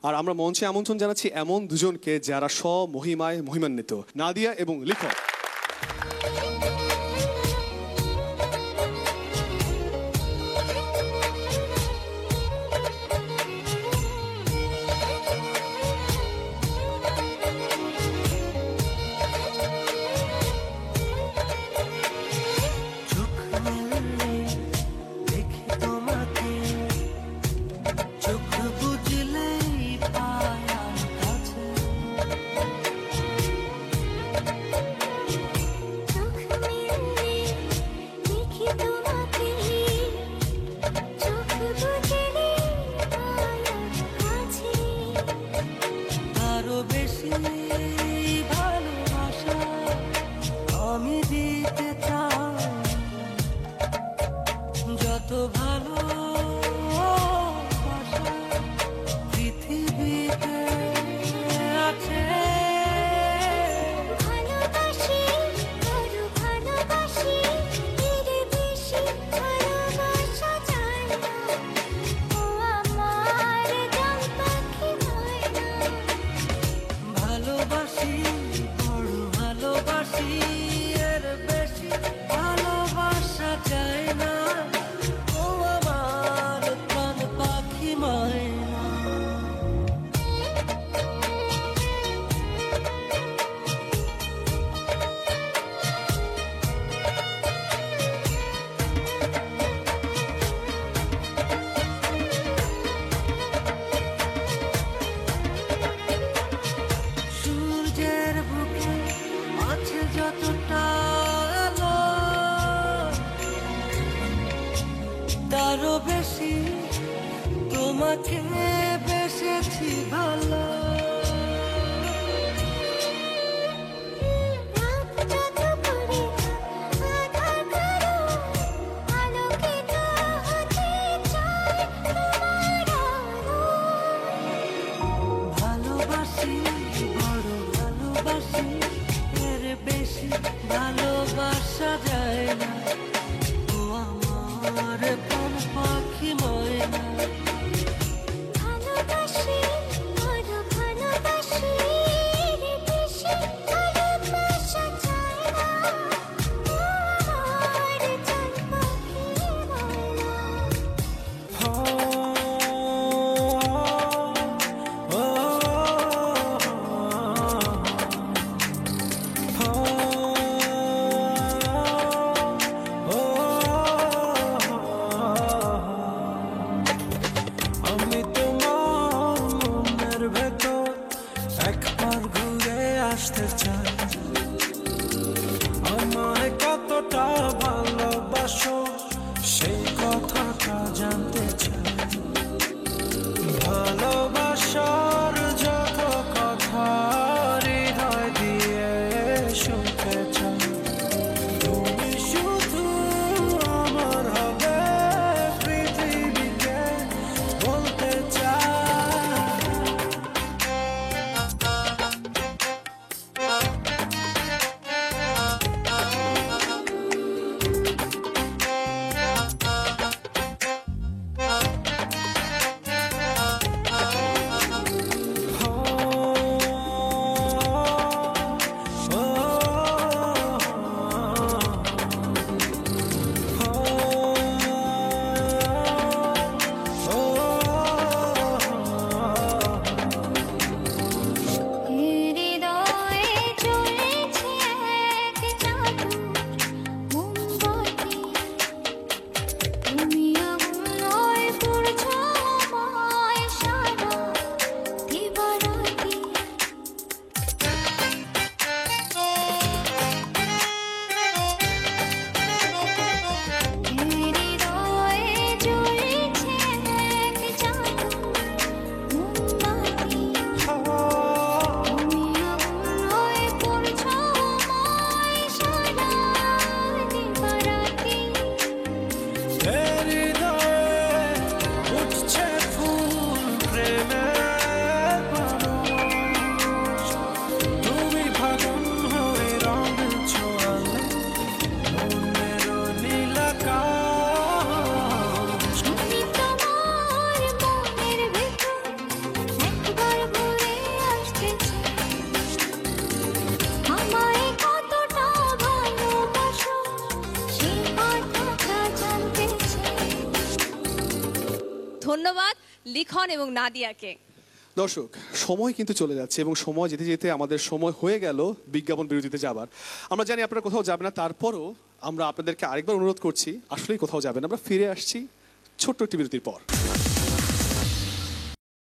আর আমরা মঞ্চে আমন্ত্রণ জানাচ্ছি এমন দুজনকে যারা স্বমহিমায় মহিমান্বিত, নাদিয়া এবং লিখন। তারও বেশি তোমাকে বেসেছি ভালো। ভালোবাসি বড় ভালোবাসি, এর বেশি ভালোবাসা যায় না। ও আমার প্রাণ পাখি ময়না, ভালোবাসি বড় ভালোবাসি, এর বেশি ভালোবাসা যায় না। ও আমার প্রাণ পাখি ময়না। আমি তোমার মনের ভেতর একবার ঘুরে আসতে চাই। আমায় কতটা ভালোবাসো সেই কথাটা জানতে চাই। ভালোবাসার যত কথা হৃদয় দিয়ে শুনতে চাই। তুমি শুধু আমার হবে, পৃথিবীকে বলতে চাই। ধন্যবাদ লিখন এবং নাদিয়াকে। দর্শক, সময় কিন্তু চলে যাচ্ছে এবং সময় যেতে যেতে আমাদের সময় হয়ে গেল বিজ্ঞাপন বিরতিতে যাবার। আমরা জানি আপনারা কোথাও যাবেন না, তারপরও আমরা আপনাদেরকে আরেকবার অনুরোধ করছি, আসলেই কোথাও যাবেন, আমরা ফিরে আসছি ছোট্ট একটি বিরতির পর।